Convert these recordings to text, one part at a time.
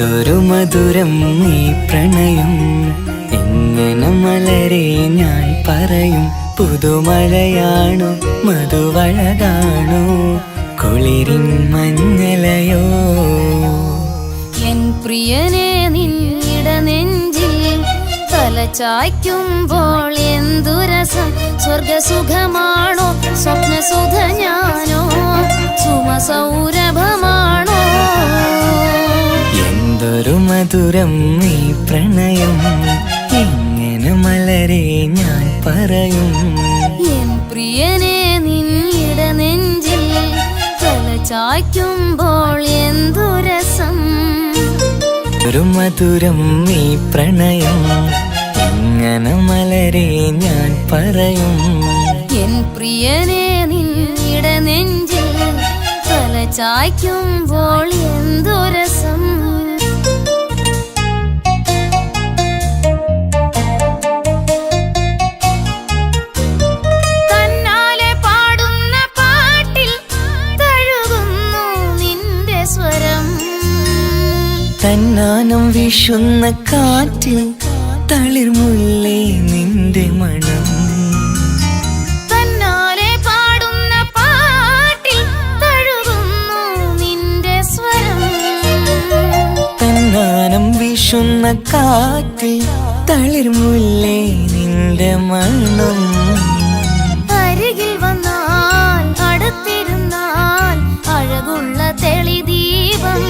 എന്തൊരു മധുരം ഈ പ്രണയം, എങ്ങനെ മലരെ ഞാൻ പറയും. പുതുമഴയാണോ മധുവഴകാണോ കുളിരിൻ മഞ്ഞലയോ. എൻ പ്രിയനെ നിന്നിട നെഞ്ചിൽ തലചായ്ക്കുമ്പോൾ എന്തു രസം. സ്വർഗസുഖമാണോ സ്വപ്നസുധ ഞാനോ സുമസൗരഭമാണോ. എന്തൊരു മധുരം ഈ പ്രണയം, എങ്ങനെ മലരെ ഞാൻ പറയും. എൻ പ്രിയനെ നിന്നിട നെഞ്ചിൽ തലചായ്ക്കുമ്പോൾ എന്തു രസം. ഒരു മധുരം ഈ പ്രണയം, എങ്ങനെ മലരെ ഞാൻ പറയും. എൻ പ്രിയനെ നിന്നിട നെഞ്ചിൽ തലചായ്ക്കുമ്പോൾ എന്തു രസം. തന്നാലെ പാടുന്ന പാട്ടിൽ തഴുകുന്നു നിന്റെ സ്വരം. തന്നാനം വീശുന്ന കാറ്റിൽ തളിർമുല്ലേ നിന്റെ മണം. തന്നാലെ പാടുന്ന പാട്ടിൽ തഴുകുന്നു നിന്റെ സ്വരം. തന്നാനം വീശുന്ന കാറ്റിൽ തളിർമുല്ലേ നിന്റെ മണം. അരികിൽ വന്നാൽ അടുത്തിരുന്നാൽ അഴകുള്ള തെളിദീപം.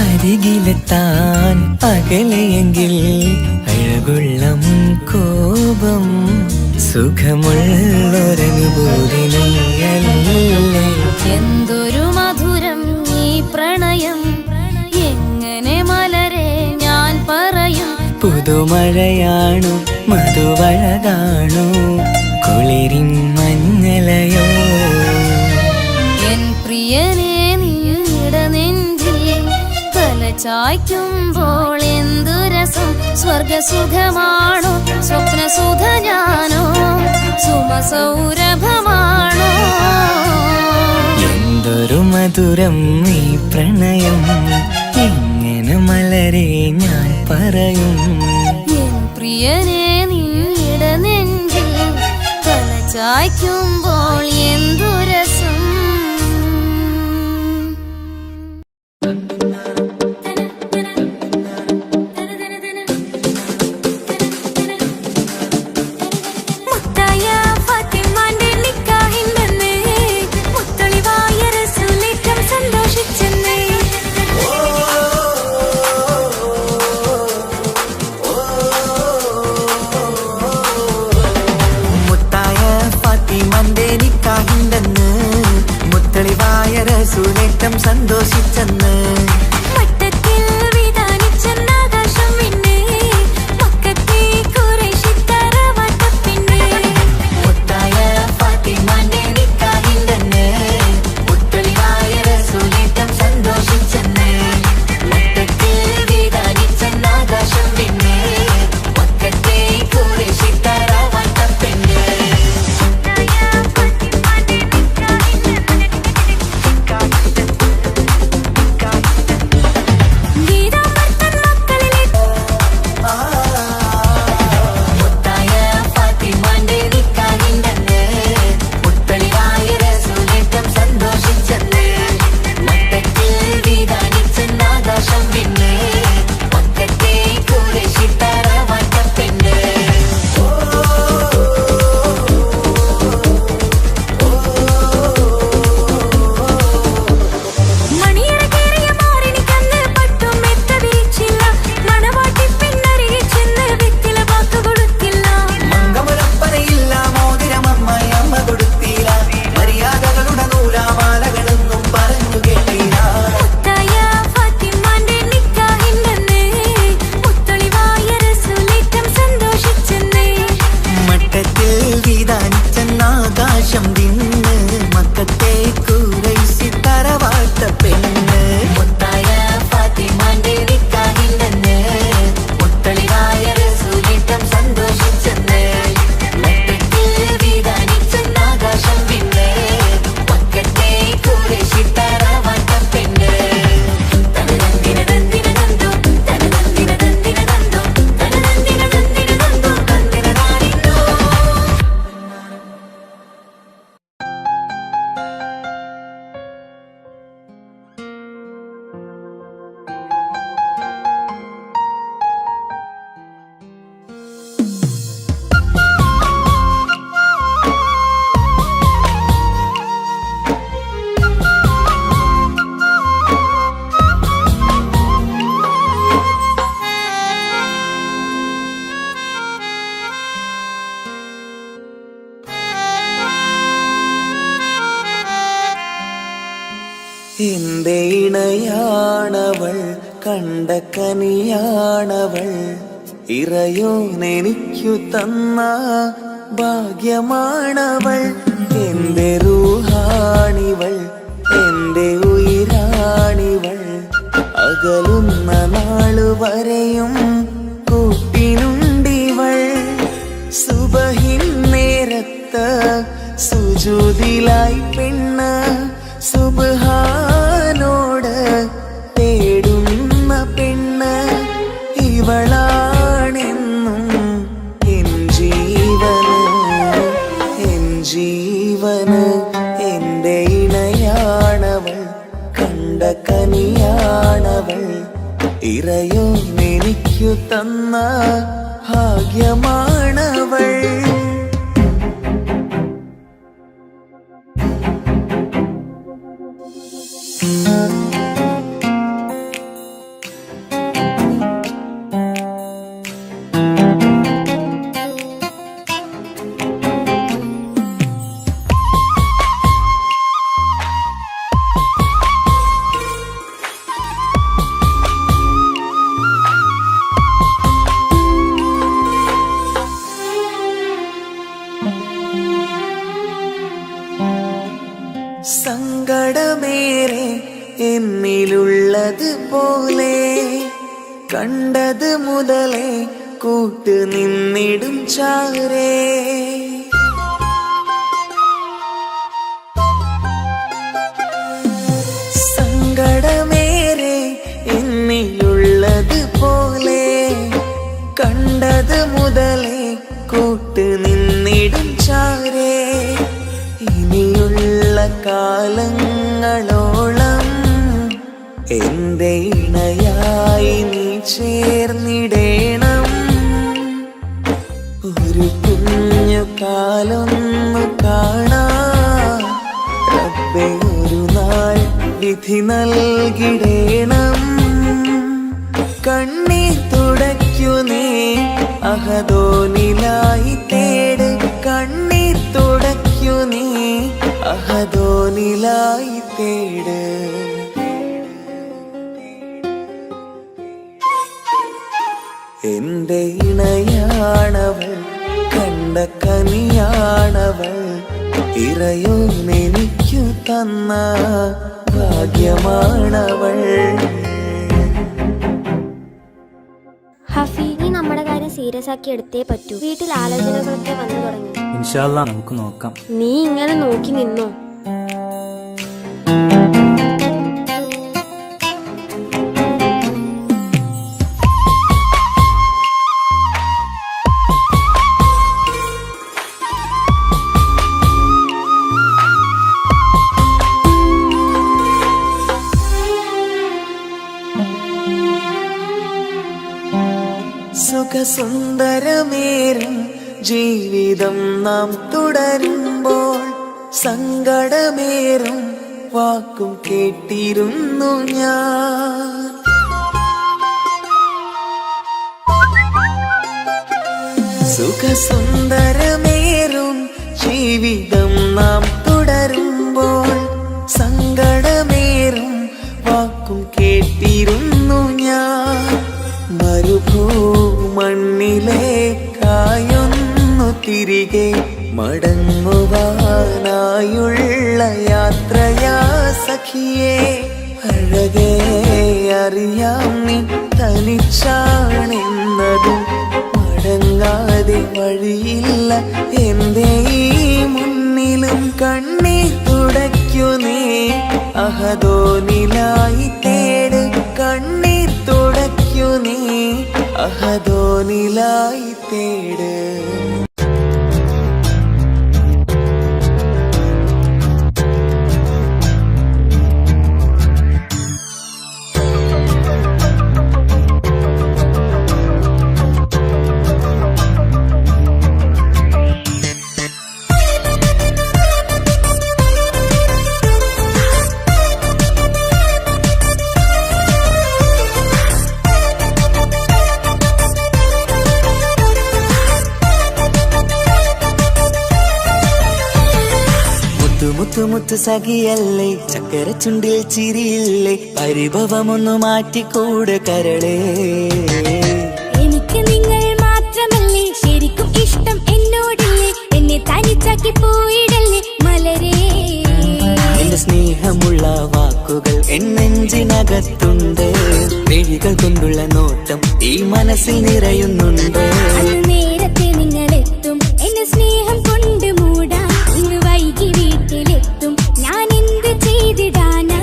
അരികിലെത്താൻ അകലെയെങ്കിൽ അഴകുള്ള കോപം. സുഖമുള്ളൊരനുഭൂതി നീയല്ലേ. എന്തൊരു മധുരം ഈ പ്രണയം, എങ്ങനെ മലരെ ഞാൻ പറയും. പുതുമഴയാണോ മധുവഴകാണോ കുളിരിൻ മഞ്ഞലയോ. എൻ പ്രിയനെ നിന്നിട നെഞ്ചിൽ തലചായ്ക്കുമ്പോൾ എന്തു രസം. സ്വർഗസുഖമാണോ സ്വപ്നസുധ ഞാനോ സുമസൗരഭമാണോ. എന്തൊരു മധുരം ഈ പ്രണയം, എങ്ങനെ മലരെ ഞാൻ പറയും. എൻ പ്രിയനെ നിന്നിട നെഞ്ചിൽ തലചായ്ക്കുമ്പോൾ എന്തു രസം. സുനേറ്റം സന്തോഷിച്ചെന്ന് മട്ടത്തിൽ വിധാനിച്ചെന്നാകാശം പിന്നെ മക്കത്തെ ഖുറൈശിത്തറ വട്ടപ്പിന്നെ. മുത്തായ ഫാത്തിമാന്റെ നിക്കാഹിന്റെന്ന് മുത്തളിവായ റസൂലേറ്റം സന്തോഷിച്ചെന്ന് മട്ടത്തിൽ വിധാനിച്ചെന്നാകാശം പിന്നെ മക്കത്തെ ഖുറൈശിത്തറ വട്ടപ്പിന്നെ. എന്റെ ഇണയാണവൾ, കണ്ട കനിയാണവൾ, ഇറയോനെനിക്കു തന്ന ഭാഗ്യമാണവൾ. എന്റെ റൂഹാണിവൾ, എന്റെ ഉയിരാണിവൾ, അകലുന്ന നാളുവരെയും കൂട്ടിനുണ്ടിവൾ. സുബഹിൻ നേരത്ത് സുജൂദിലായി പെണ്ണ് സുബ്ഹാനോട് തേടുന്ന പെണ്ണ് ഇവളാണെന്നും എൻ ജീവന്, എൻ ജീവന്. എന്റെ ഇണയാണവൾ, കണ്ട കനിയാണവൾ, ഇറയോനെനിക്കു തന്ന ഭാഗ്യമാണവൾ. സങ്കടമേറെ എന്നിലുള്ളത് പോലെ കണ്ടത് മുതലേ കൂട്ട് നിന്നിടും ചാരേ. സങ്കടമേറെ എന്നിലുള്ളത് പോലെ കണ്ടത് മുതലേ കൂട്ട് നിന്നിടും ചാരേ. ഇനിയുള്ള കാലങ്ങളോളം എന്റെ ഇണയായി നീ ചേർന്നിടേണം. ഒരു കുഞ്ഞു കാലൊന്നു കാണാൻ റബ്ബേ ഒരു നാൾ വിധി നൽകിടേണം. കണ്ണീർ തുടയ്ക്കു നീ അഹദോനിലായി തേട്, കണ്ണീർ തുടയ്ക്കു നീ അഹദോനിലായി തേട്. എന്റെ ഇണയാണവൾ, കണ്ട കനിയാണവൾ, ഇറയോനെനിക്കു തന്ന ഭാഗ്യമാണവൾ. ഹഫി, നീ നമ്മുടെ കാര്യം സീരിയസ് ആക്കി എടുത്തേ പറ്റൂ. വീട്ടിൽ ആലോചനകളൊക്കെ വന്നു തുടങ്ങി. ഇൻഷാ അല്ലാ നമുക്ക് നോക്കാം. നീ ഇങ്ങനെ നോക്കി നിന്നോ? സുഖസുന്ദരമേറും ജീവിതം നാം തുടരുമ്പോൾ സങ്കടമേറും വാക്കും കേട്ടിരുന്നു ഞാൻ. സുഖസുന്ദരമേറും ജീവിതം നാം തുടരുമ്പോൾ സങ്കടമേറും വാക്കും കേട്ടിരുന്നു ഞാൻ. മരുഭൂമണ്ണിലേക്കായൊന്നു തിരികെ മടങ്ങുവാനായുള്ള യാത്രയാ സഖിയേ. അഴകേ അറിയാം നീ തനിച്ചാണെന്നതും മടങ്ങാതെ വഴിയില്ല എന്റെ ഈ മുന്നിലും. കണ്ണീർ തുടയ്ക്കു നീ അഹദോനിലായി തേട്, കണ്ണീർ തുടയ്ക്കു നീ അഹദോനിലായി തേട്. മുത്തു മുത്തു സഖിയല്ലേ ചക്കര ചുണ്ടിൽ ചിരിയില്ലേ പരിഭവമൊന്നു മാറ്റിക്കൂടെ കരളേ എനിക്ക് നിങ്ങൾ മാത്രമല്ലേ ശരിക്കും ഇഷ്ടം എന്നോടില്ലേ എന്നെ തനിച്ചാക്കി പോയിടല്ലേ മലരേ എന്റെ സ്നേഹമുള്ള വാക്കുകൾ എന്നെഞ്ചിനകത്തുണ്ട് മിഴികൾ കൊണ്ടുള്ള നോട്ടം ഈ മനസ്സിൽ നിറയുന്നുണ്ട് അന്ന് നേരത്തെ നിങ്ങളെത്തും എന്നെ സ്നേഹം കൊണ്ട് മൂടാൻ ഇന്ന് വൈകി വീട്ടിലെത്തും ഞാൻ എന്ത് ചെയ്തിടാനാ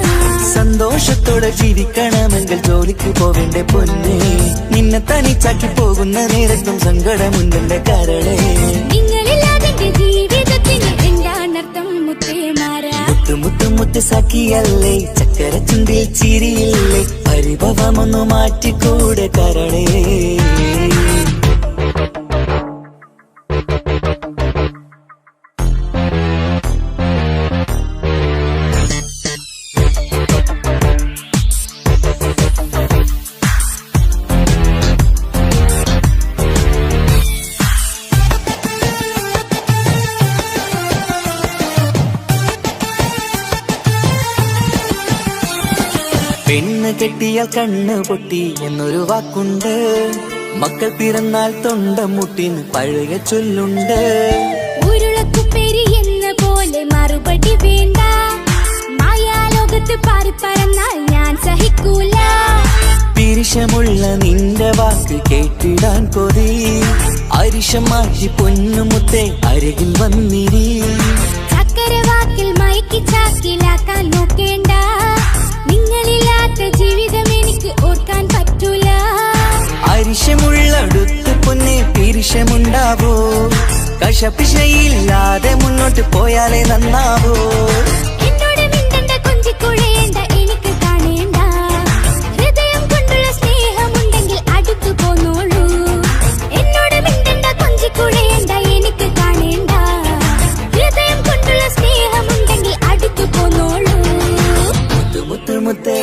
സന്തോഷത്തോടെ ജീവിക്കണമെങ്കിൽ ജോലിക്ക് പോവേണ്ട പൊന്നേ നിന്നെ തനിച്ചാക്കി പോകുന്ന നേരത്തും സങ്കടമുണ്ടെന്റെ കരളേ നിങ്ങളില്ലാതെ എന്റെ ജീവിതത്തിന് എന്താണർത്ഥം മുത്തേമാരാ മുത്തു മുത്തു മുത്തു സഖിയല്ലേ ചക്കര ചുണ്ടിൽ ചിരിയില്ലേ പരിഭവമൊന്നു മാറ്റിക്കൂടെ കരളേ പെണ്ണ് കെട്ടിയാൽ കണ്ണ് പൊട്ടി എന്നൊരു വാക്കുണ്ട് മക്കൾ പിറന്നാൽ തൊണ്ട മുട്ടിന് പഴയ ചൊല്ലുണ്ട് ഉരുളക്കുപ്പേരി എന്ന പോലെ മറുപടി വേണ്ട മായാലോകത്ത് പാറി പറന്നാൽ ഞാൻ സഹിക്കൂല പിരിശമുള്ള നിന്റെ വാക്ക് കേട്ടിടാൻ കൊതി അരിശം മാറ്റി പൊന്നുമുത്തെ അരികിൽ വന്നിരി ചക്കരവാക്കിൽ മയക്കി ചാക്കിലാക്കാൻ നോക്കേണ്ട നിങ്ങളില്ലാത്ത ജീവിതം എനിക്ക് ഓർക്കാൻ പറ്റൂല അരിശമുള്ളടുത്ത് പൊന്നെ പിരിശമുണ്ടാവോ കശപിശയില്ലാതെ മുന്നോട്ട് പോയാലേ നന്നാവോ എന്നോട് മിണ്ടണ്ട കൊഞ്ചിക്കുഴയേണ്ട എനിക്ക് കാണേണ്ട ഹൃദയം കൊണ്ടുള്ള സ്നേഹമുണ്ടെങ്കിൽ അടുത്തു പോന്നോളൂ എന്നോട് മിണ്ടണ്ട കൊഞ്ചിക്കുഴയേണ്ട എനിക്ക് കാണേണ്ട ഹൃദയം കൊണ്ടുള്ള സ്നേഹമുണ്ടെങ്കിൽ അടുത്തു പോന്നോളൂ മുത്തു മുത്തേ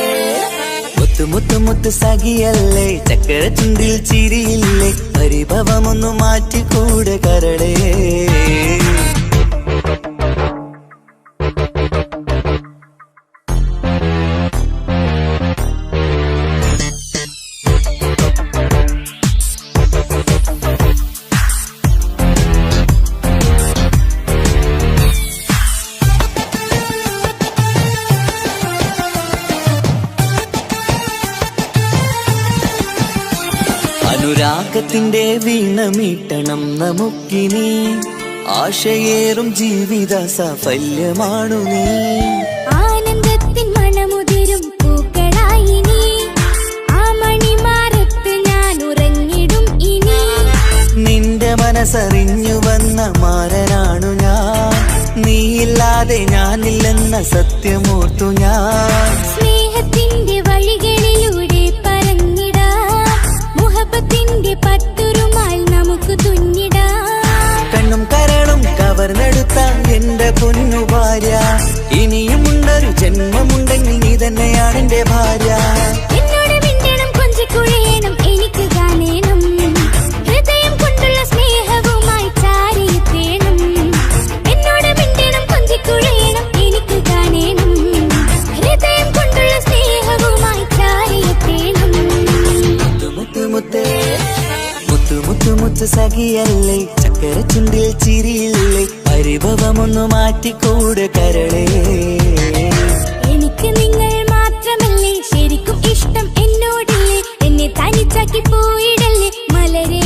മുത്തു മുത്തു മുത്തു സഖിയല്ലേ ചക്കര ചുണ്ടിൽ ചിരിയില്ലേ പരിഭവമൊന്നു മാറ്റിക്കൂടെ കരളേ അനുരാഗത്തിന്റെ വീണ മീട്ടണം നമുക്കിനി ആശയേറും ജീവിത സാഫല്യമാണു നീ ആനന്ദത്തിൻ മണമുതിരും പൂക്കളായി നീ ആ മണിമാറത്ത് ഞാൻ ഉറങ്ങിടും ഇനി നിന്റെ മനസ്സറിഞ്ഞു വന്ന മാരനാണു ഞാൻ നീയില്ലാതെ ഞാനില്ലെന്ന സത്യമോർത്തു ഞാൻ സ്നേഹത്തിന്റെ വഴികളിലൂടെ പറഞ്ഞിടാം മുഹബത്തിന്റെ പത്തുരുമാൽ നമുക്ക് തുന്നിടാം കണ്ണും കരളും കവർന്നെടുത്ത എന്റെ പൊന്നു ഭാര്യ ഇനിയുമുണ്ടൊരു ജന്മമുണ്ടെങ്കിൽ നീ തന്നെയാണ് എന്റെ ഭാര്യ എന്നോട് മിണ്ടണം കൊഞ്ചിക്കുഴയണം എനിക്ക് കാണേണം ഹൃദയം കൊണ്ടുള്ള സ്നേഹവുമായി ചാരിയെത്തേണം എന്നോട് മിണ്ടണം കൊഞ്ചിക്കുഴയണം എനിക്ക് കാണേണം ഹൃദയം കൊണ്ടുള്ള സ്നേഹവുമായി ചാരിയെത്തേണം മുത്തു മുത്തേ മുത്തു മുത്തു മുത്തു സഖിയല്ലേ ചക്കര ചുണ്ടിൽ ചിരിയില്ലേ പരിഭവമൊന്നു മാറ്റിക്കൂടെ കരളേ എനിക്ക് നിങ്ങൾ മാത്രമല്ലേ ശരിക്കും ഇഷ്ടം എന്നോടില്ലേ എന്നെ തനിച്ചാക്കി പോയിടല്ലേ മലരേ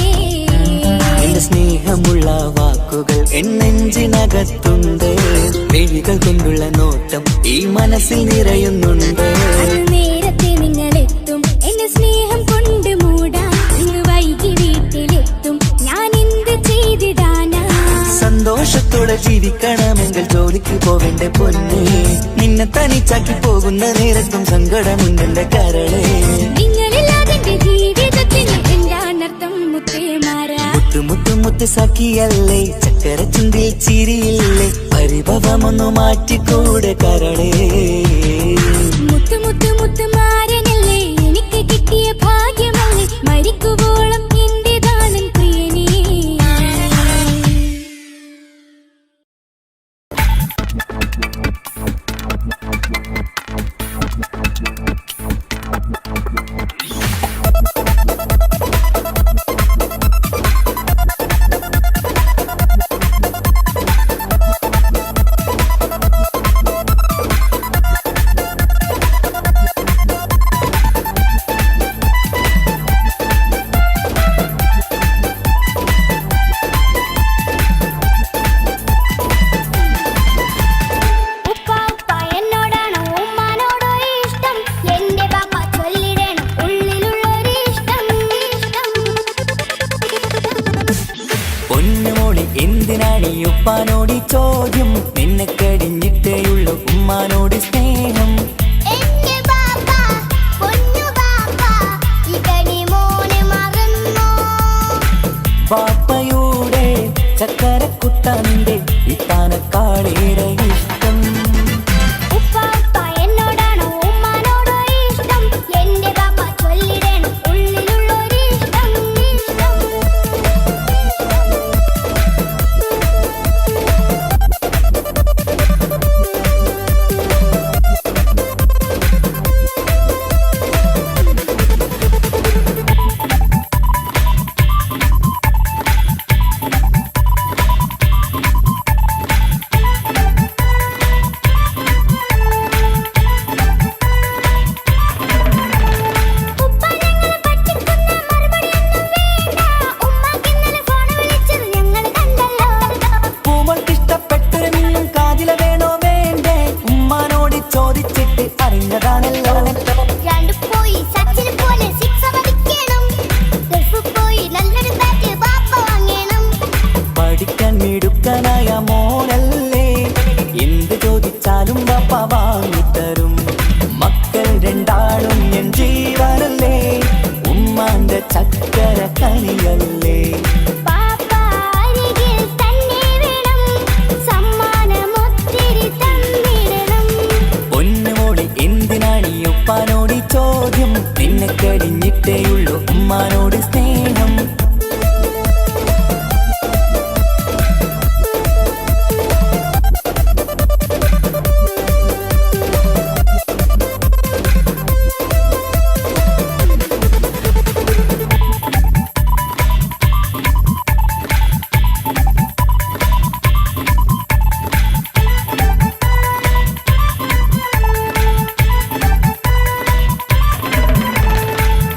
എന്റെ സ്നേഹമുള്ള വാക്കുകൾ എന്നെഞ്ചിനകത്തുണ്ട് മിഴികൾ കൊണ്ടുള്ള നോട്ടം ഈ മനസ്സിൽ നിറയുന്നുണ്ട് അന്ന് നേരത്തെ നിങ്ങളെത്തും എന്നെ സ്നേഹം കൊണ്ട് മൂടാൻ ഇന്ന് വൈകി വീട്ടിലെത്തും ഞാൻ എന്ത് ചെയ്തിടാനാ സന്തോഷത്തോടെ ജീവിക്കണമെങ്കിൽ ജോലിക്ക് പോവേണ്ട പൊന്നേ നിന്നെ തനിച്ചാക്കി പോകുന്ന നേരത്തും സങ്കടമുണ്ടെന്റെ കരളേ നിങ്ങളില്ലാതെ എന്റെ ജീവിതത്തിന് എന്താണർത്ഥം മുത്തേമാരാ മുത്തു മുത്തു മുത്തു സഖിയല്ലേ ചക്കര ചുണ്ടിൽ ചിരിയില്ലേ പരിഭവമൊന്നു മാറ്റിക്കൂടെ കരളേ മുത്തു മുത്തു മുത്തുമാരനല്ലേ എനിക്ക് കിട്ടിയ ഭാഗ്യമല്ലേ മരിക്കുവോളം എന്റേതാണൻ പ്രിയനേ ഉപ്പ ഉപ്പ എന്നോടാണോ ഉമ്മാനോടോ ഇഷ്ടം എന്റെ ബാപ്പ ചൊല്ലിടണം ഉള്ളിലുള്ളൊരു ഇഷ്ടം പൊന്നുമോളി എന്തിനാണ് ഈ ഉപ്പാനോട് ഈ ചോദ്യം നിന്നെ കഴിഞ്ഞിട്ടേയുള്ളൂ ഉമ്മാനോട് സ്നേഹം എന്റെ ബാപ്പ പൊന്നു ബാപ്പ ഇതടി മോനെ മറന്നോ ബാപ്പയുടെ ചക്കരക്കുട്ടന്റെ ഇത്താനക്കാളേറെ ഇഷ്ടം ഉപ്പ ഉപ്പ എന്നോടാണോ ഉമ്മാനോടോ ഇഷ്ടം എന്റെ ബാപ്പ ചൊല്ലിടണം ഉള്ളിലുള്ളൊരു ഇഷ്ടം ഉപ്പ ഞങ്ങളെ പറ്റിക്കുന്ന മറുപടിയൊന്നും വേണ്ട ഉമ്മാക്ക് ഇന്നലെ ഫോൺ വിളിച്ചത് ഞങ്ങൾ കണ്ടല്ലോ പൂമൾക്ക് ഇഷ്ടപ്പെട്ടൊരു മിന്നും കാതില വേണോ വേണ്ടേ ഉമ്മാനോട് ചോദിച്ചിട്ട് അറിഞ്ഞതാണല്ലോ രണ്ട് പോയി സച്ചിന് പോലെ സിക്സ് അടിക്കണം ഗൾഫ് പോയി നല്ലൊരു ബാറ്റ് ബാപ്പ വാങ്ങണം പഠിക്കാൻ മിടുക്കനായ മോനല്ലേ എന്ത് ചോദിച്ചാലും ബാപ്പ വാങ്ങിത്തരും മക്കൾ രണ്ടാളും എൻ ജീവനല്ലേ ഉമ്മാന്റെ ചക്കര കനിയല്ലേ ബാപ്പ അരികിൽ തന്നെ വേണം സമ്മാനമൊത്തിരി തന്നിടണം പൊന്നുമോളി എന്തിനാണ് ഈ ഉപ്പാനോട് ഈ ചോദ്യം നിന്നെ കഴിഞ്ഞിട്ടേയുള്ളൂ ഉമ്മാനോട് സ്നേഹം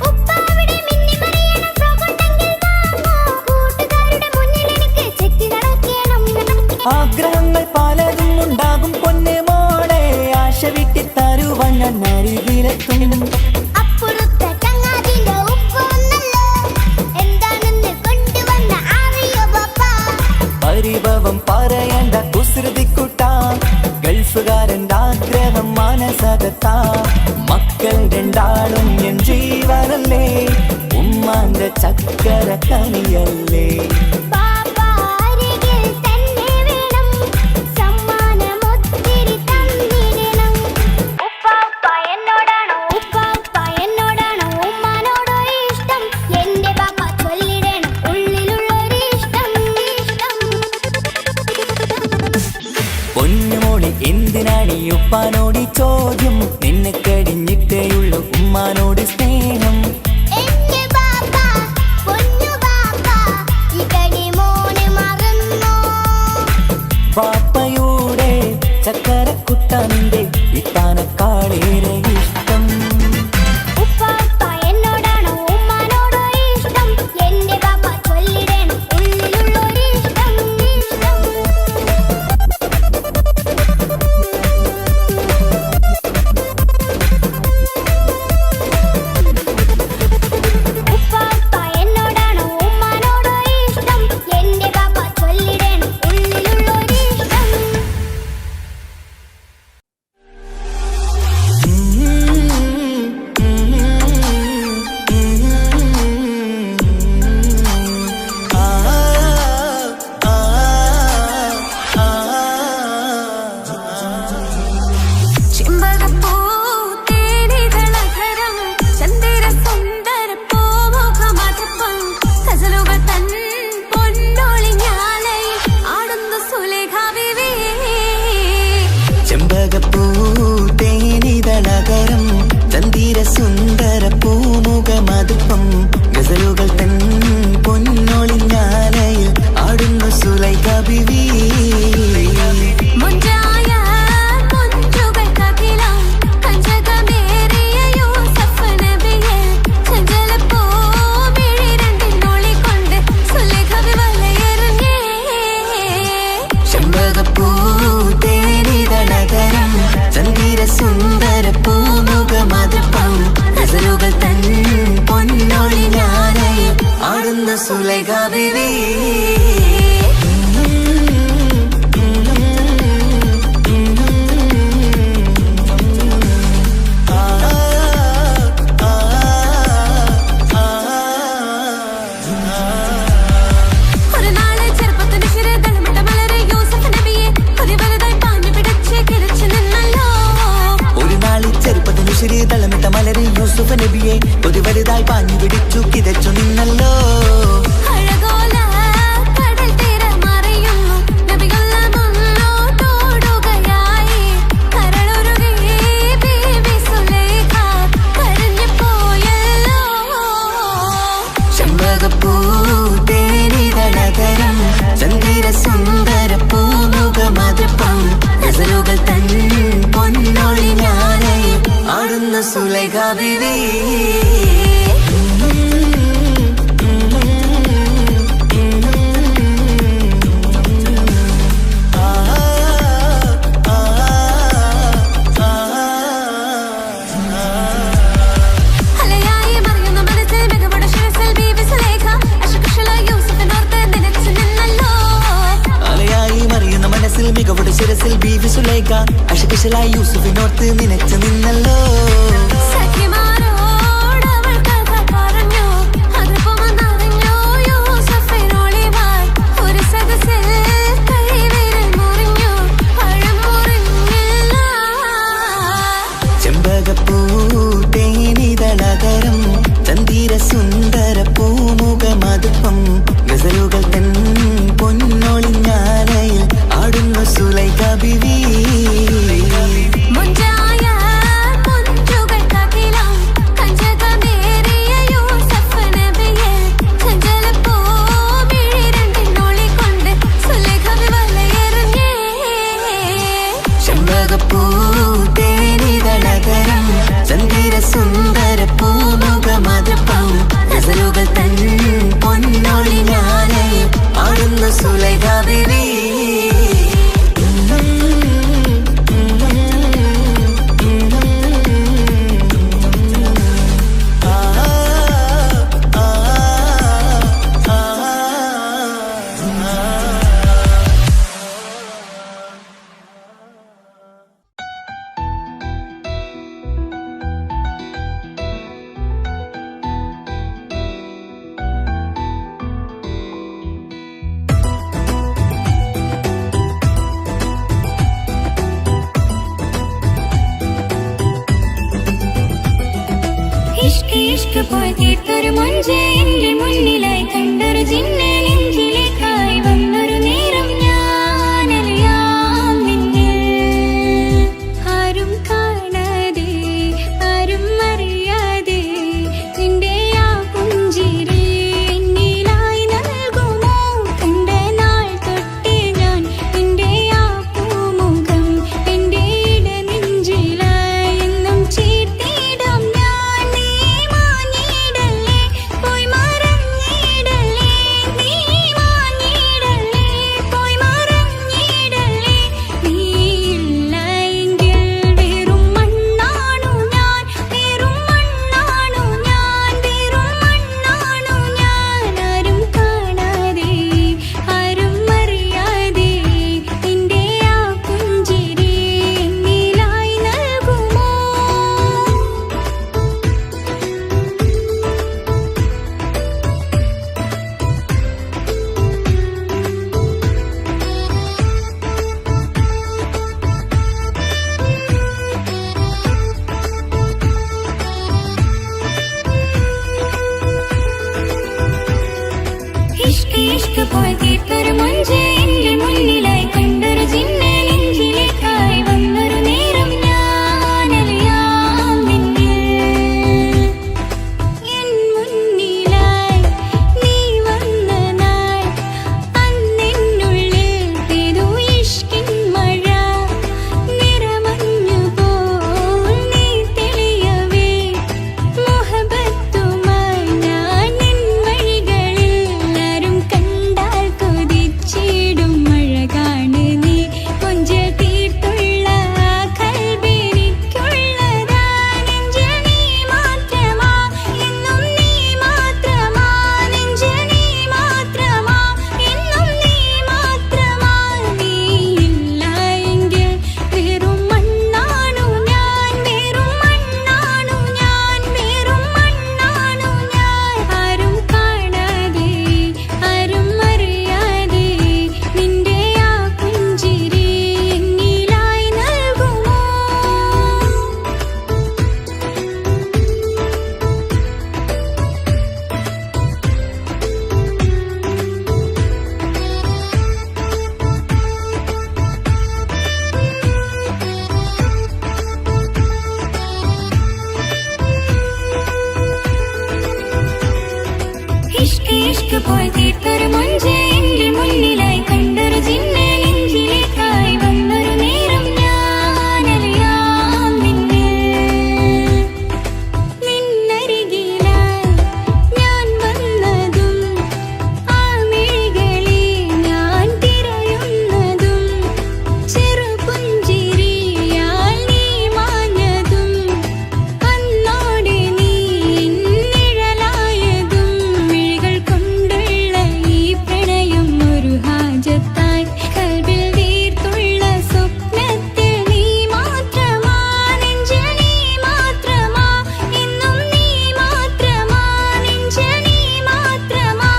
ഉപ്പ അവിടെ മിന്നി മറിയണ ഫ്രോക്ക് ഉണ്ടെങ്കിൽ വാങ്ങോ കൂട്ടുകാരുടെ മുന്നിൽ എനിക്ക് ചെത്തി നടക്കണം ആഗ്രഹങ്ങൾ പലതും ഉണ്ടാകും പൊന്നെ മോളെ ആശ വിട്ടി തരുവാൻ ഞാൻ അരികിലെത്തും അപ്പുറത്തെ ചങ്ങാതിന്റെ ഉപ്പ ഒന്നല്ലോ എന്താണെന്ന് കൊണ്ടുവന്ന അറിയോ ബാപ്പ പരിഭവം പറയണ്ട കുസൃതിക്കുട്ട ഗൾഫുകാരൻ്റെ ആഗ്രഹം മനസ്സകത്താ മക്കൾ രണ്ടാളും എൻ ജീവനല്ലേ ഉമ്മാന്റെ ചക്കര കനിയല്ലേ ബാപ്പ അരികിൽ തന്നെ വേണം സമ്മാനമൊത്തിരി തന്നിടണം ഉപ്പ ഉപ്പ എന്നോടാണോ ഉമ്മാനോടോ ഇഷ്ടം എന്റെ ബാപ്പ ചൊല്ലിടണം ഉള്ളിലുള്ളൊരു ഇഷ്ടം പൊന്നുമോളി എന്തിനാണ് ഈ ഉപ്പാനോട് ഈ ചോദ്യം നിന്നെ കഴിഞ്ഞിട്ടേയുള്ളൂ ഉമ്മാനോട് സ്നേഹം എന്റെ ബാപ്പ പൊന്നു ബാപ്പ ഇതടി മോനെ മറന്നോ ബാപ്പയുടെ ചക്കരക്കുട്ടന്റെ ഇത്താനക്കാളേറെ ഇഷ്ടം ഉപ്പ ഉപ്പ എന്നോടാണോ ഉമ്മാനോടോ ഇഷ്ടം എന്റെ ബാപ്പ ചൊല്ലിടണം ഉള്ളിലുള്ളൊരു ഇഷ്ടം ചെമ്പകപ്പൂ തേനിതളകരം ചന്ദിര സുന്ദര പൂമുഖമതുപ്പം ഗസലുകൾ തൻ പൊന്നൊളിഞ്ഞാലയിൽ ആടുന്നു സുലൈഖ ബീവി സുന്ദര പൂമുഖമതുപ്പം ഗസലുകൾ തൻ പൊന്നൊളിഞ്ഞാലയിൽ ആടുന്നു സുലൈഖ ബീവി തളമിട്ട മലരി യൂസുഫ് നബിയെ ഒരു വലുതായി പാഞ്ഞു പിടിച്ചു കിതച്ചു നിന്നല്ലോ ചെമ്പകപ്പൂ തേനിതളകരം ചന്ദിര സുന്ദര പൂമുഖമതുപ്പം ഗസലുകൾ തൻ പൊന്നൊളിഞ്ഞാലയിൽ ആടുന്നു സുലൈഖ ബീവി മികവുടെ ശിരസിൽ ബീവി സുലൈഖ അശകുശലായി യൂസുഫിനോർത്ത് നിനച്ചു നിന്നല്ലോ ചെമ്പകപ്പൂ തേനിതളകരം ചന്ദിര സുന്ദര പൂമുഖമതുപ്പം ഗസലുകൾ തൻ പൊന്നൊളിഞ്ഞാലയിൽ ആടുന്നു സുലൈഖ ബീവി ചെമ്പകപ്പൂ തേനിതളകരം ചന്ദിര സുന്ദര പൂമുഖമതുപ്പം ഗസലുകൾ തൻ പൊന്നൊളിഞ്ഞാലയിൽ ആടുന്നു സുലൈഖ ബീവി ഇഷ്ക് പോയി തീർത്തൊരു മൊഞ്ച് എന്റെ മുന്നിലായി കണ്ടൊരു ജിന്നെ നെഞ്ചിലേക്കായി വന്നൊരു നേരം ഞാനറിയാം നിന്നിൽ ആരും കാണാതെ ആരും അറിയാതെ നിന്റെ ആ പുഞ്ചിരി എന്നിലായി നൽകുമോ കണ്ട നാൾ തൊട്ടേ ഞാൻ നിന്റെ ആ പൂമുഖം എന്റെ ഇടനെഞ്ചിലായി എന്നും ചേർത്തിടാം ഞാൻ നീ മാഞ്ഞിടല്ലേ പോയി പോയി തീർത്തൊരു മൊഞ്ച് എന്റെ മുന്നിലായി കണ്ടൊരു ജിന്നെ നെഞ്ചിലേക്കായി വന്നൊരു നേരം ഞാനറിയാം നിന്നരികിലായി ഞാൻ വന്നതും ആ മിഴികളിൽ ഞാൻ തിരയുന്നതും ചെറുപുഞ്ചിരിയാൽ നീ മാഞ്ഞതും അന്നോടെ നീ നിഴലായതും മിഴികൾ കൊണ്ടുള്ള ഈ പ്രണയം ഒരു ഹാജത്തായി കൽബിൽ തീർത്തുള്ള സ്വപ്നത്തിൽ നീ മാത്രമാ നെഞ്ചിൽ നീ മാത്രമാ എന്നും നീ മാത്രമാ നെഞ്ചിൽ നീ മാത്രമാ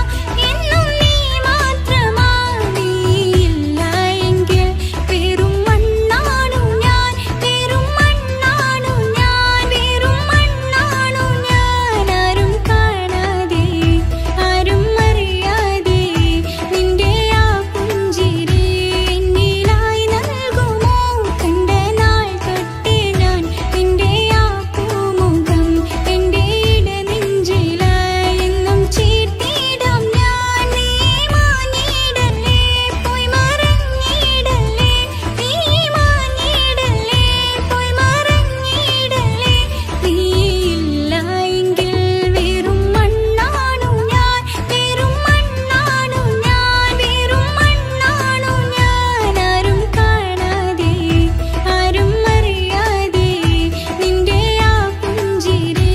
എന്നും നീ മാത്രമാ നീയില്ല എങ്കിൽ വെറും മണ്ണാണു ഞാൻ വെറും മണ്ണാണു ഞാൻ വെറും മണ്ണാണു ഞാൻ ആരും കാണാതെ ആരും അറിയാതെ നിന്റെ ആ പുഞ്ചിരി എന്നിലായി നൽകുമോ കണ്ട നാൾ തൊട്ടേ ഞാൻ നിന്റെ ആ പൂമുഖം എന്റെ ഇടനെഞ്ചിലായി എന്നും ചേർത്തിടാം ഞാൻ നീ മാഞ്ഞിടല്ലേ പോയി മറഞ്ഞിടല്ലേ നീ മാഞ്ഞിടല്ലേ പോയി മറഞ്ഞിടല്ലേ നീയില്ല എങ്കിൽ വെറും മണ്ണാണു ഞാൻ വെറും മണ്ണാണു ഞാൻ വെറും മണ്ണാണു ഞാൻ ആരും കാണാതെ ആരും അറിയാതെ നിന്റെ ആ പുഞ്ചിരി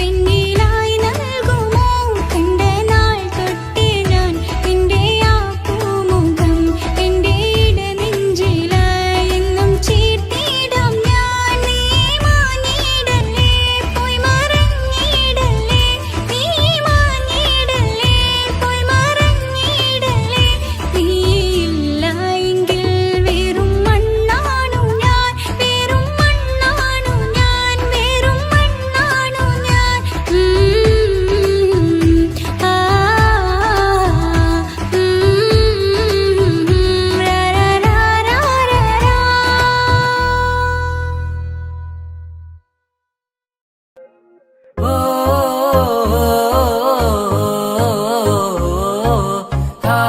എന്നിലായി നൽകുമോ കണ്ട നാൾ തൊട്ടേ ഞാൻ നിന്റെ ആ പൂമുഖം എന്റെ ഇടനെഞ്ചിലായി എന്നും ചേർത്തിടാം ഞാൻ നീ മാഞ്ഞിടല്ലേ പോയി മറഞ്ഞിടല്ലേ നീ മാഞ്ഞിടല്ലേ പോയി മറഞ്ഞിടല്ലേ നീയില്ല എങ്കിൽ വെറും മണ്ണാണു ഞാൻ വെറും മണ്ണാണു ഞാൻ വെറും മണ്ണാണു ഞാൻ ഓ ആ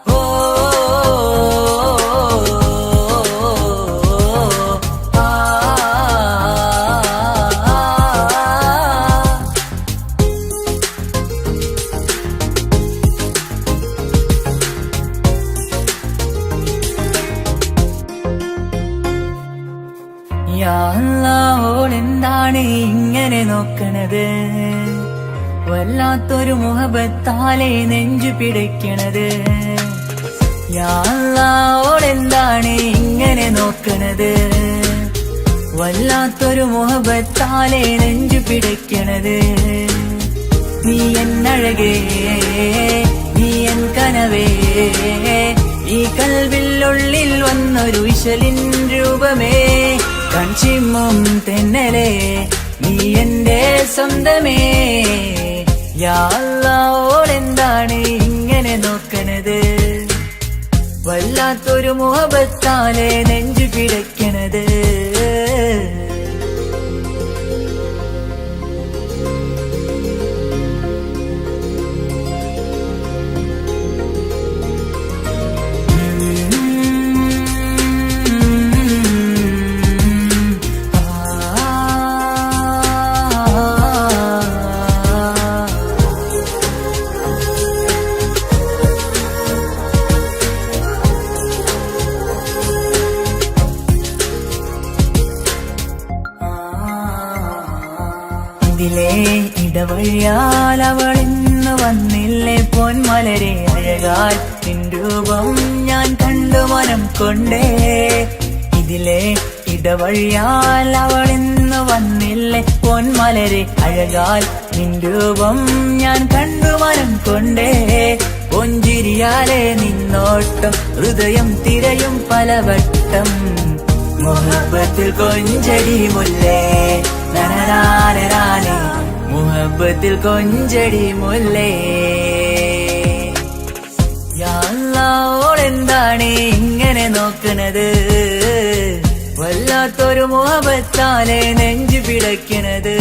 ഓ യാ അല്ലാഹ്, ഓളെന്താണ് ഇങ്ങനെ നോക്കണത്? വല്ലാത്തൊരു മുഹബത്താലെ നെഞ്ചു പിടയ്ക്കണത്. യാ അല്ലാഹ്, ഓളെന്താണ് ഇങ്ങനെ നോക്കണത്? വല്ലാത്തൊരു മുഹബത്താലെ നെഞ്ചു പിടയ്ക്കണത്. നീ എന്നഴകേ, നീ എൻ കനവേ, ഈ കൽവില്ലുള്ളിൽ വന്നൊരു വിശലിൻ രൂപമേ, കൺചിമ്മും തെന്നലേ, നീ എന്റെ സ്വന്തമേ. യാ അല്ലാഹ്, ഓളെന്താണ് ഇങ്ങനെ നോക്കണത്? വല്ലാത്തൊരു മുഹബത്താലെ നെഞ്ചു പിടയ്ക്കണത്. ഇതിലെ ഇടവഴിയാൽ അവളിന്ന് വന്നില്ലേ പൊന്മലരെ, അഴകാൽ നിൻ രൂപം ഞാൻ കണ്ടു മനം കൊണ്ടേ. ഇതിലെ ഇടവഴിയാൽ അവളിന്ന് വന്നില്ലേ പൊന്മലരെ, അഴകാൽ നിൻ രൂപം ഞാൻ കണ്ടു മനം കൊണ്ടേ. പൊഞ്ചിരിയാലെ നിന്നോട്ടം ഹൃദയം തിരയും പലവട്ടം, മുഹബത്തിൽ കൊഞ്ചടി മുല്ലേ നനനാനേ, മുഹബത്തിൽ കൊഞ്ചടി മുല്ലേ. യാ അല്ലാഹ്, ഓളെന്താണ് ഇങ്ങനെ നോക്കണത്? വല്ലാത്തൊരു മുഹബത്താലെ നെഞ്ചു പിടയ്ക്കണത്.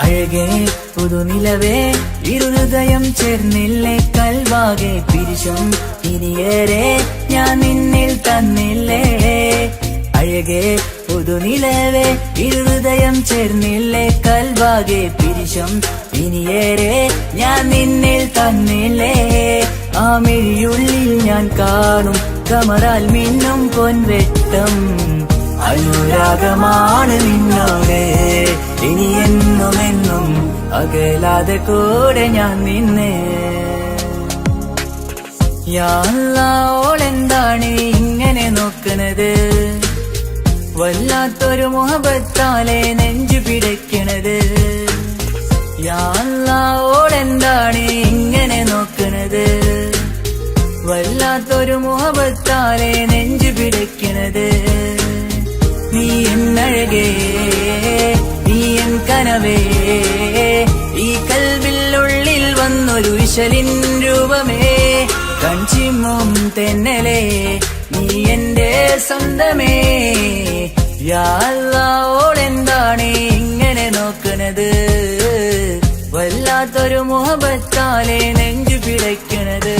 അഴകേ പുതുനിലവേ ഇരുഹൃദയം ചേർന്നില്ലേ കൽവാകെ പിരിശം ഇനിയേറെ ഞാൻ നിന്നിൽ തന്നില്ലേ. അഴകേ പുതുനിലവേ ഇരുഹൃദയം ചേർന്നില്ലേ കൽവാകെ പിരിശം ഇനിയേറെ ഞാൻ നിന്നിൽ തന്നില്ലേ. ആ മിഴിയുള്ളിൽ ഞാൻ കാണും കമറാൽ മിന്നും പൊൻവെട്ടം. അനുരാഗമാണ് നിന്നോട് ഇനി എന്നുമെന്നും അകലാതെ കൂടെ ഞാൻ നിന്നെ. യാ അല്ലാഹ് ഓളെന്താണ് ഇങ്ങനെ നോക്കണത്, വല്ലാത്തൊരു മുഹബത്താലെ നെഞ്ചു പിടയ്ക്കണത്. യാ അല്ലാഹ് ഓളെന്താണ് ഇങ്ങനെ നോക്കണത്, വല്ലാത്തൊരു മുഹബത്താലെ നെഞ്ചു പിടയ്ക്കണത്. നീ എന്നഴകേ നീ എൻ കനവേ ഈ കൽവിനുള്ളിൽ വന്നൊരു വിശലിൻ രൂപമേ. കൺചിമ്മും തെന്നലേ നീ എന്റെ സ്വന്തമേ. യാ അല്ലാഹ് ഓളെന്താണ് ഇങ്ങനെ നോക്കണത്, വല്ലാത്തൊരു മുഹബത്താലെ നെഞ്ചു പിടയ്ക്കണത്.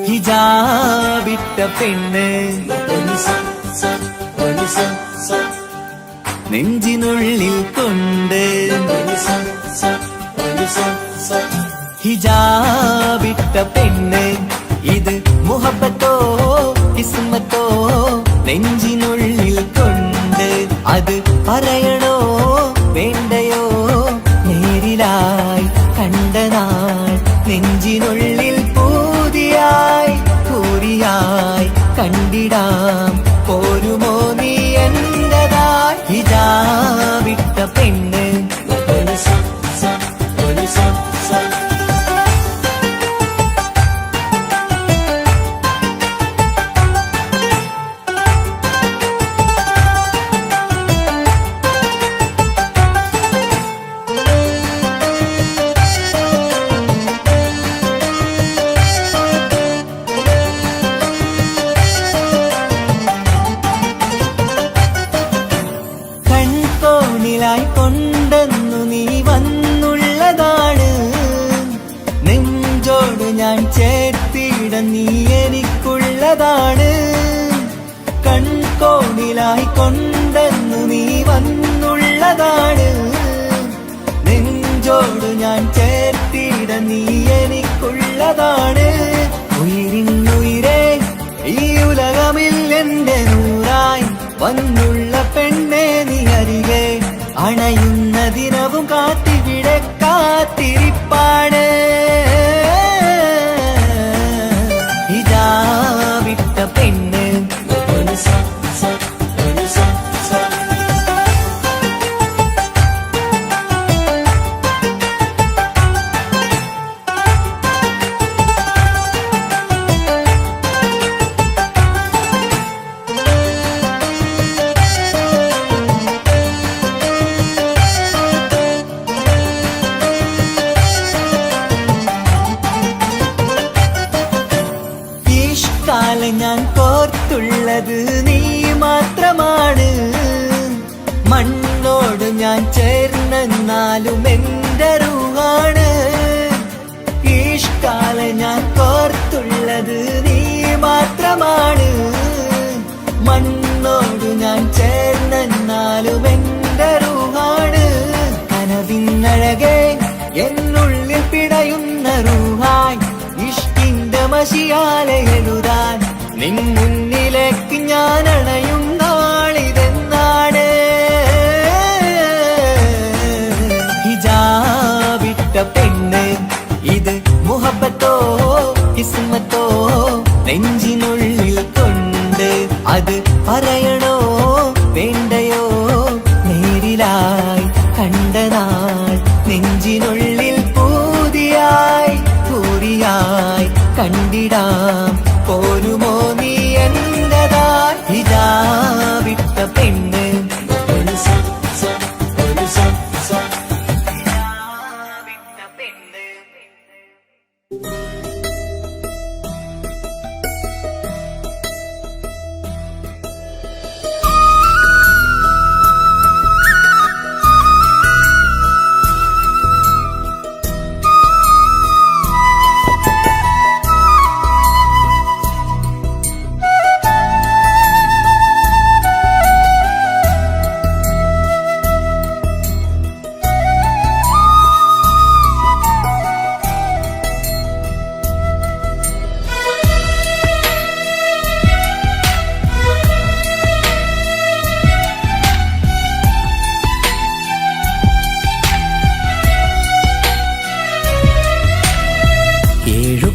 ഹിജാബിട്ട പെണ്ണ് നെഞ്ചിനുള്ളിൽ കൊണ്ട്, ഹിജാബിട്ട പെണ്ണ് ഇത് മുഹബത്തോ കിസ്മത്തോ നെഞ്ചിനുള്ളിൽ കൊണ്ട്. അത് പറയണോ വേണ്ടയോ നേരിലായി കണ്ട നാൾ നെഞ്ചിനുള്ളിൽ പൂതിയായി പൂരിയായി കണ്ടിടാം പോരുമോ നീ എന്റതായി. ഹിജാബിട്ട പെണ്ണ് കൊണ്ടെന്നു നീ വന്നുള്ളതാണ്. നെഞ്ചോട് ഞാൻ ചേർത്തിട നീ എനിക്കുള്ളതാണ്. കൺകോണിലായി കൊണ്ടെന്നു നീ വന്നുള്ളതാണ്. നെഞ്ചോട് ഞാൻ ചേർത്തിട നീ എനിക്കുള്ളതാണ്. ഉയിരിന്നുയിരേ ഈ ഉലകമിൽ എന്റെ നൂറായി വന്നുള്ള പെണ്ണെ നീ അരികെ അണയുന്ന ദിനവും കാത്തിവിടെ കാത്തിരിപ്പാണ്. ഹിജാബിട്ട പെണ്ണ് ചേർന്നെന്നാലും എന്റെ റൂഹാണ്. ഇഷ്കാലെ ഞാൻ കോർത്തുള്ളത് നീ മാത്രമാണ്. മണ്ണോട് ഞാൻ ചേർന്നെന്നാലും എന്റെ റൂഹാണ്. കനവിന്നഴകെ എന്നുള്ളിൽ പിടയുന്ന റൂഹായി ഇഷ്കിന്റെ മഷിയാലെ എഴുതാൻ നിൻ മുന്നിലേക്ക് ഞാൻ അണയും നാളിതെന്നാണ്. ഹിജാബിട്ട പെണ്ണ് ഇത് മുഹബത്തോ കിസ്മത്തോ നെഞ്ചിനുള്ളിൽ കൊണ്ട് അത് പറയണോ വേണ്ടയോ നേരിലായി കണ്ട നാൾ നെഞ്ചിനുള്ളിൽ പൂതിയായി പൂരിയായി കണ്ടിടാം പോരുമോ നീ എന്റതായി. ഹിജാബിട്ട പെണ്ണ്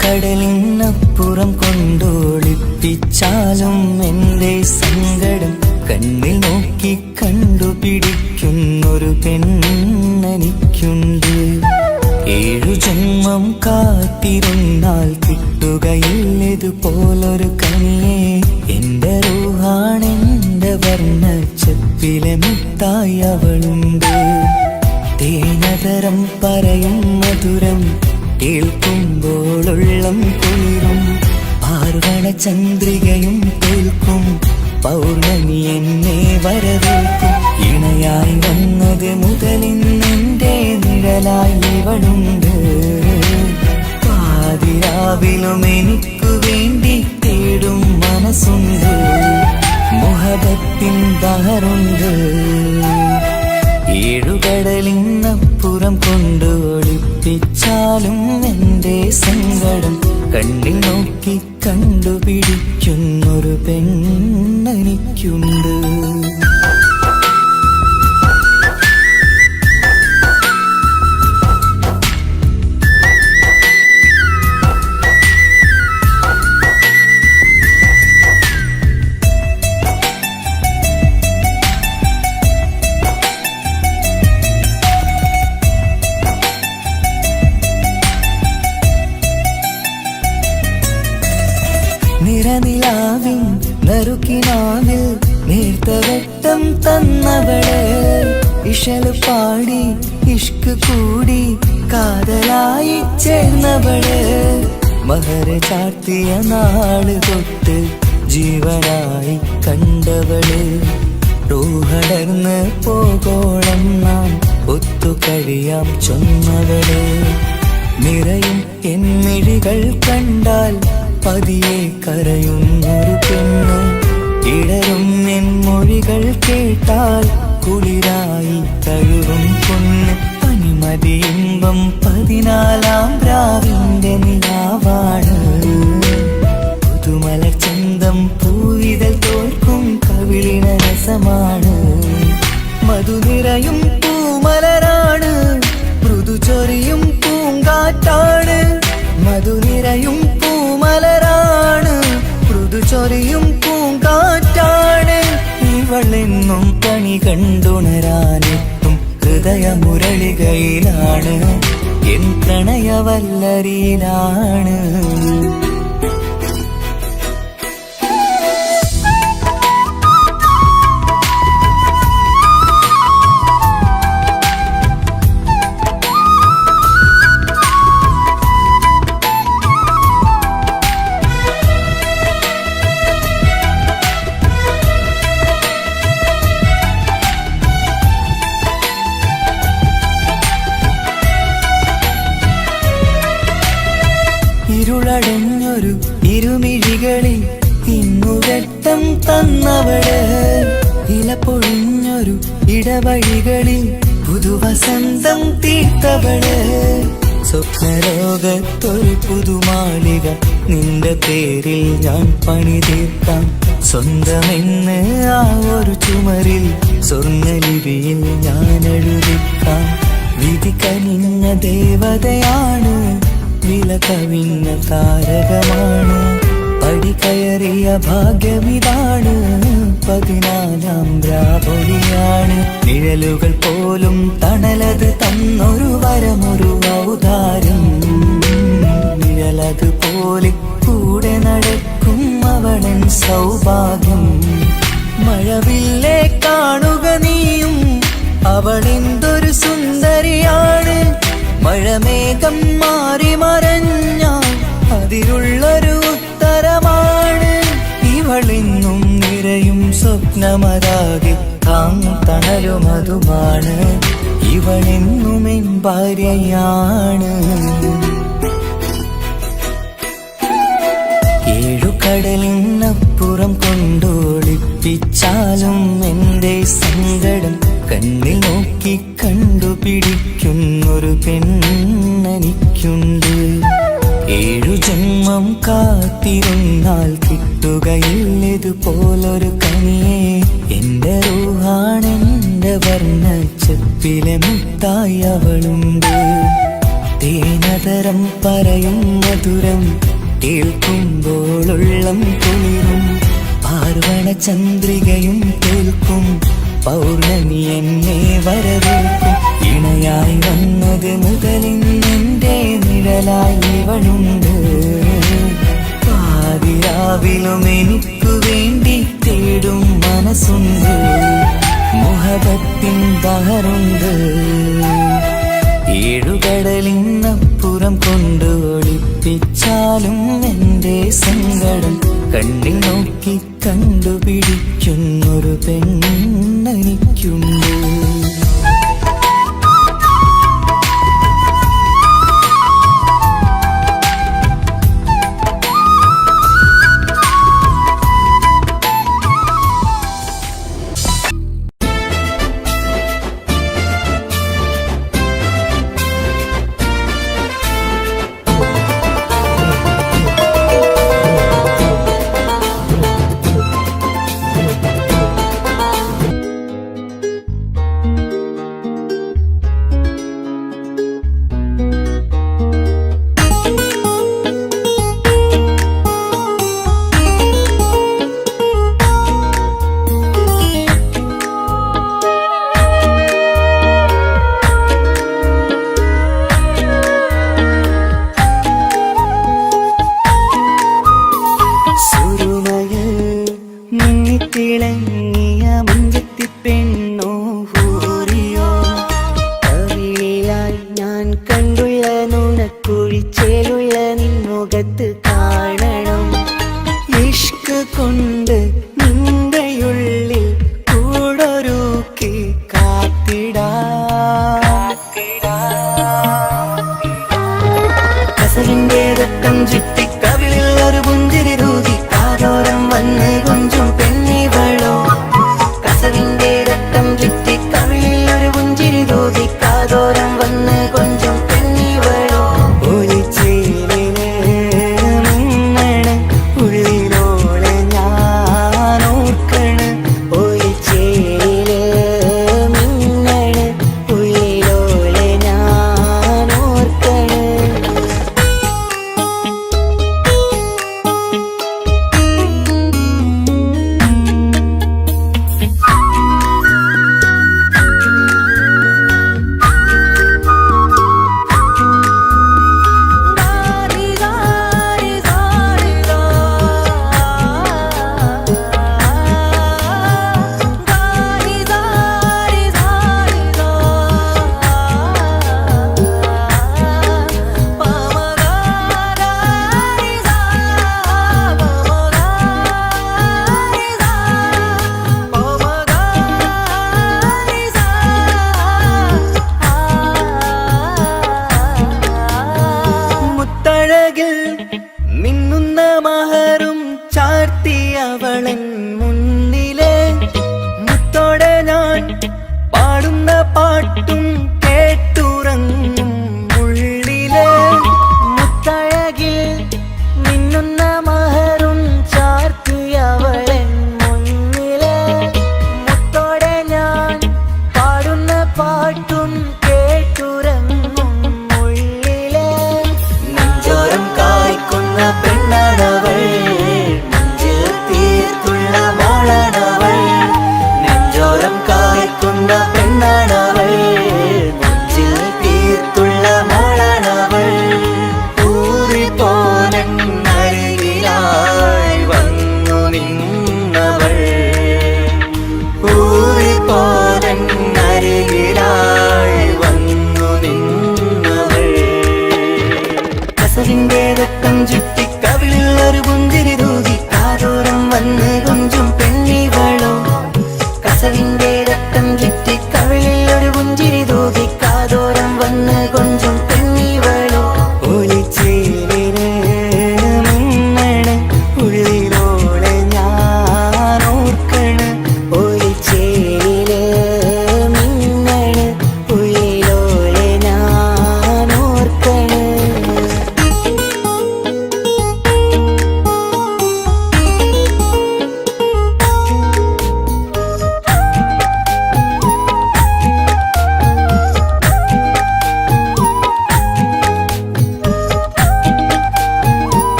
കടലിനപ്പുറം കൊണ്ടോളിപ്പിച്ചാലും എന്റെ സങ്കടം കണ്ണിൽ നോക്കി കണ്ടുപിടിക്കുന്നൊരു പെണ്ണെനിക്കുണ്ട്. 7 ജന്മം കാത്തിരുന്നാൽ കിട്ടുകയില്ലതുപോലൊരു കനിയെ. എന്റെ റൂഹാണെന്റെ വർണ്ണച്ചപ്പിലെ മുത്തായി അവളുണ്ട്. തേനതരം പറയും മധുരം കേൾക്കുമ്പോളുള്ളം കുളിരും. പാർവണ ചന്ദ്രികയും കേൾക്കും പൗർണമി എന്നെ വരവേൽക്കും. ഇണയായി വന്നത് മുതലിന്നെന്റെ നിഴലായി ഇവളുണ്ട്. പാതിരാവിലും എനിക്കു വേണ്ടി തേടും മനസ്സുണ്ട്. മുഹബത്തിൻ ബഹറുണ്ട്. 7 കടലിനപ്പുറം കൊണ്ട് ഒളിപ്പിച്ചാലും എന്റെ സങ്കടം കണ്ണിൽ നോക്കി കണ്ടുപിടിക്കുന്നൊരു പെണ്ണെനിക്കുണ്ട്. നിറനിലാവിൻ നറുക്കിനാവിൽ നേർത്തവട്ടം തന്നവള്. ഇശല് പാടി ഇഷ്ക് കൂടി കാതലായി ചേർന്നവള്. മഹർ ചാർത്തിയ നാള് തൊട്ട് ജീവനായി കണ്ടവള്. റൂഹടർന്ന് പോകോളം നാം ഒത്തു കഴിയാം ചൊന്നവള്. നിറയും എന്നിഴികൾ കണ്ടാൽ പതിയെ കരയുന്നൊരു പെണ്ണ്. ഇടരും എൻ മൊഴികൾ കേട്ടാൽ കുളിരായി തഴുകും പൊന്ന്. പനിമതി ഇമ്പം 14-ാം രാവിന്റെ നിലാവാണ്. പുതുമല ചന്തം പൂവിതൽ തോൽക്കും കവിളിന രസമാണ്. മധുനിറയും പൂമലരാണ്. മൃദു ചൊരിയും പൂങ്കാറ്റാണ്. മധുനിറയും പൂമലരാണ്. മൃദു ചൊരിയും പൂങ്കാറ്റാണ്. ഇവളെന്നും കണി കണ്ടുണരാനെത്തും ഹൃദയമുരളികയിലാണ്. എൻ പ്രണയവല്ലരിയിലാണ്. അവള് ഇല പൊഴിഞ്ഞൊരു ഇടവഴികളിൽ പുതുവസന്തം തീർത്തവള് സ്വപ്നലോകത്തൊരു പുതുമാളിക നിന്റെ പേരിൽ ഞാൻ പണി തീർക്കാം സ്വന്തമെന്ന് ആ ഒരു ചുമരിൽ സ്വർണ്ണലിപിയിൽ ഞാൻ എഴുതിക്കാം വിധി കനിഞ്ഞ ദേവതയാണ് വില കവിഞ്ഞ താരകമാണ് പടി കയറിയ ഭാഗ്യമിതാണ് 14 രാപൊലിയാണ് നിഴലുകൾ പോലും തണലത് തന്നൊരു വരമൊരു ഔദാര്യം നിഴലത് പോലെ കൂടെ നടക്കും അവളൻ സൗഭാഗ്യം മഴവില്ലേ കാണുക നീയും അവളെന്തൊരു സുന്ദരിയാണ് മഴമേഘം മാറി മറഞ്ഞാൽ അതിലുള്ളൊരു ഉത്തരമാണ് ഇവളിന്നും നിറയും സ്വപ്നമതാകെ തണലുമതുമാണ് ഇവളെന്നും എൻ ഭാര്യയാണ് കടലിനപ്പുറം കൊണ്ടോളിപ്പിച്ചാലും എൻ്റെ സങ്കടം കണ്ണിൽ നോക്കി കണ്ടുപിടിക്കുന്നൊരു പെണ്ണെനിക്കുണ്ട് 7 ജന്മം കാത്തിരുന്നാൽ കിട്ടുകയില്ലതുപോലൊരു കനിയെ എൻ്റെ റൂഹാണെൻ്റെ വർണ്ണച്ചപ്പിലെ മുത്തായി അവളുണ്ട് തേനതരം പറയും മധുരം കേൾക്കുമ്പോളുള്ളം കുളിരും പാർവണ ചന്ദ്രികയും കേൾക്കും പൗർണമി എന്നെ വരവേൽക്കും ഇണയായി വന്നത് മുതലിന്നെൻ്റെ നിഴലായി ഇവളുണ്ട് പാതിരാവിലും എനിക്കു വേണ്ടി തേടും മനസ്സുണ്ട് മുഹബത്തിൻ ബഹറുണ്ട് 7 കടലിനപ്പുറം കൊണ്ട് ഒളിപ്പിച്ചാലും എൻ്റെ സങ്കടം കണ്ണിൽ നോക്കി കണ്ടുപിടിക്കുന്നൊരു പെണ്ണെനിക്കുണ്ട്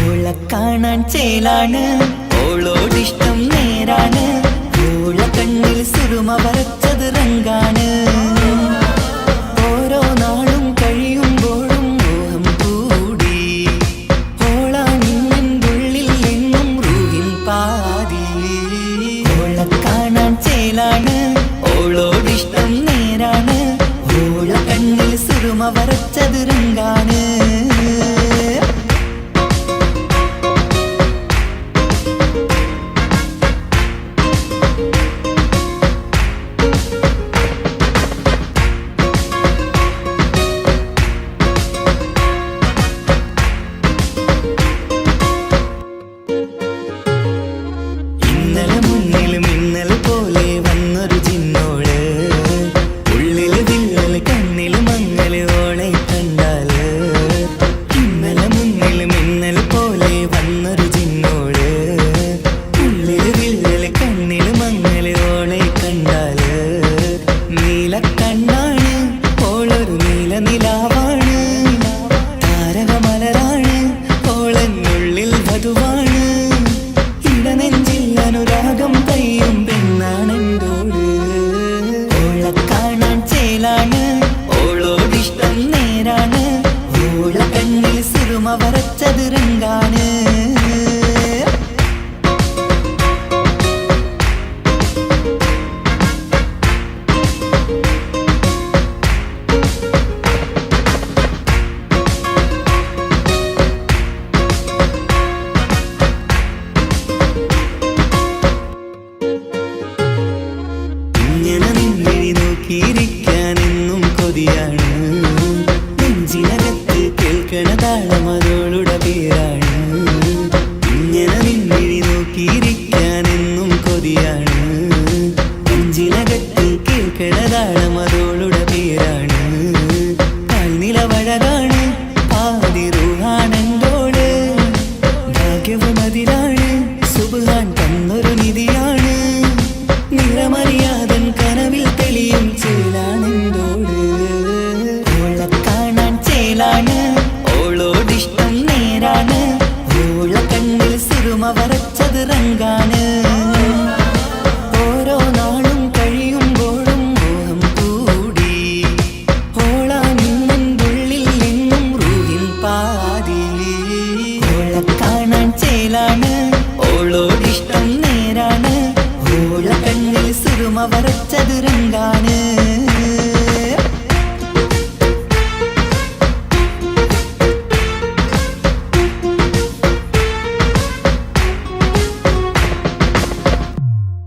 ഓളെ കാണാൻ ചേലാണ്, ഓളോടിഷ്ടം നേരാണ്, ഓള കണ്ണിൽ സുറുമ വരച്ചത് റങ്കാണ്. ഓരോ നാളും കഴിയുമ്പോഴും മോഹം കൂടി, ഓളാണിന്നുള്ളിൽ എന്നും റൂഹിൻ പാതി. ഓളെ കാണാൻ ചേലാണ്, ഓളോടിഷ്ടം നേരാണ്, ഓള കണ്ണിൽ സുറുമ വരച്ചത് റങ്കാണ്. ഇന്നലെ മുന്നിൽ മിന്നൽ പോലെ വന്നൊരു ചിന്നോള്, ഉള്ളില് വിള്ളൽ കണ്ണില് മങ്ങല് ഓളെ കണ്ടാല്. ഇന്നലെ മുന്നിൽ മിന്നൽ പോലെ വന്നൊരു ചിന്നോള്, ഉള്ളില് വിള്ളൽ കണ്ണില് മങ്ങല് ഓളെ കണ്ടാല്. നീല കണ്ണാണ് ഓളൊരു നീല നിലാവാണ്, താരകമലരാണ് ഓളെന്നുള്ളിൽ വധുവാണ്. ഇടനെഞ്ചിൽ അനുരാഗം പെയ്യും പെണ്ണാണെന്തോട്. ഓളെ കാണാൻ ചേലാണ്, ഓളോടിഷ്ടം നേരാണ്, ഓള കണ്ണിൽ സുറുമ വരച്ചത് റങ്കാണ്. ഇങ്ങനെ നിന്നിഴി നോക്കിയിരിക്കാനെന്നും കൊതിയാണ്, നെഞ്ചിനകത്ത് കേൾക്കണ താളം അതോളുടെ പേരാണ്. ഇങ്ങനെ നിന്നിഴി നോക്കിയിരിക്കാനെന്നും കൊതിയാണ്, നെഞ്ചിനകത്ത് കേൾക്കണ താളം അതോളുടെ പേരാണ്. കാൽനിലവഴകാണ് പാതി റൂഹാണെന്തോട്, ഭാഗ്യവും അതിലാണ് സുബ്ഹാൻ തന്നൊരു നിധിയാണ്. നിറമറിയാതൻ കനവിൽ തെളിയും ചേലാണെന്തോട്. ഓളെ കാണാൻ ചേലാണ്, ഓളോടിഷ്ടം നേരാണ്, ഓള കണ്ണിൽ സുറുമ വരച്ചത് റങ്കാണ്. ഓരോ നാളും കഴിയുമ്പോഴും മോഹം കൂടി, ഓളാണിന്നുള്ളിൽ എന്നും റൂഹിൻ പാതി. ഓളെ